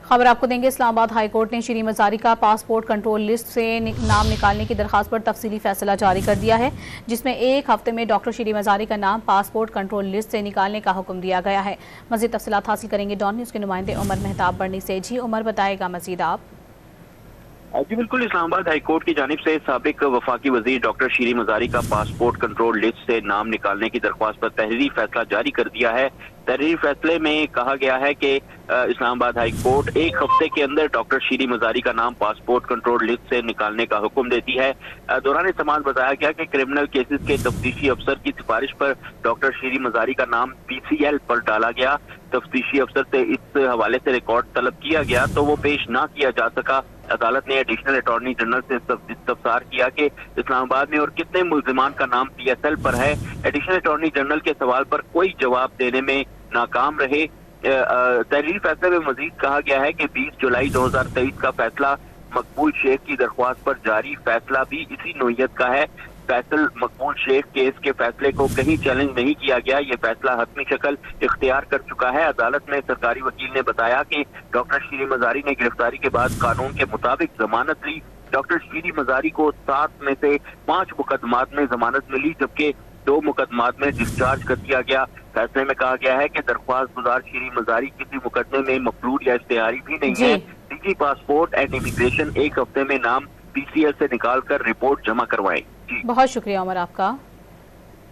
خبر آپ کو دیں گے۔ اسلام آباد ہائی کورٹ نے شیریں مزاری کا پاسپورٹ کنٹرول لسٹ سے نام نکالنے کی درخواست پر تفصیلی فیصلہ جاری کر دیا ہے، جس میں ایک ہفتے میں ڈاکٹر شیریں مزاری کا نام پاسپورٹ کنٹرول لسٹ سے نکالنے کا حکم دیا گیا ہے۔ مزید تفصیلات حاصل کریں گے ڈان نیوز کے نمائندے عمر مہتاب برنی سے۔ جی عمر، بتائے گا مزید آپ۔ جی بالکل، اسلام آباد ہائی کورٹ کی جانب سے سابق وفاقی وزیر ڈاکٹر شیریں مزاری کا پاسپورٹ کنٹرول لسٹ سے نام نکالنے کی درخواست پر تحریری فیصلہ جاری کر دیا ہے۔ تحریری فیصلے میں کہا گیا ہے کہ اسلام آباد ہائی کورٹ ایک ہفتے کے اندر ڈاکٹر شیریں مزاری کا نام پاسپورٹ کنٹرول لسٹ سے نکالنے کا حکم دیتی ہے۔ دوران سماعت بتایا گیا کہ کرمنل کیسز کے تفتیشی افسر کی سفارش پر ڈاکٹر شیریں مزاری کا نام PCL پر ڈالا گیا۔ تفتیشی افسر سے اس حوالے سے ریکارڈ طلب کیا گیا تو وہ پیش نہ کیا جا سکا۔ عدالت نے ایڈیشنل اٹارنی جنرل سے استفسار کیا کہ اسلام آباد میں اور کتنے ملزمان کا نام PSL پر ہے۔ ایڈیشنل اٹارنی جنرل کے سوال پر کوئی جواب دینے میں ناکام رہے۔ تحریری فیصلے میں مزید کہا گیا ہے کہ 20 جولائی 2023 کا فیصلہ مقبول شیخ کی درخواست پر جاری فیصلہ بھی اسی نوعیت کا ہے۔ فیصل مقبول شیخ کیس کے فیصلے کو کہیں چیلنج نہیں کیا گیا، یہ فیصلہ حتمی شکل اختیار کر چکا ہے۔ عدالت میں سرکاری وکیل نے بتایا کہ ڈاکٹر شیریں مزاری نے گرفتاری کے بعد قانون کے مطابق ضمانت لی۔ ڈاکٹر شیریں مزاری کو 7 میں سے 5 مقدمات میں ضمانت ملی، جبکہ 2 مقدمات میں ڈسچارج کر دیا گیا۔ فیصلے میں کہا گیا ہے کہ درخواست گزار شیریں مزاری کسی مقدمے میں مفرور یا اشتہاری بھی نہیں ہے۔ ڈی پاسپورٹ اینڈ امیگریشن ایک ہفتے میں نام PCL سے نکال کر رپورٹ جمع کروائے۔ بہت شکریہ عمر آپ کا۔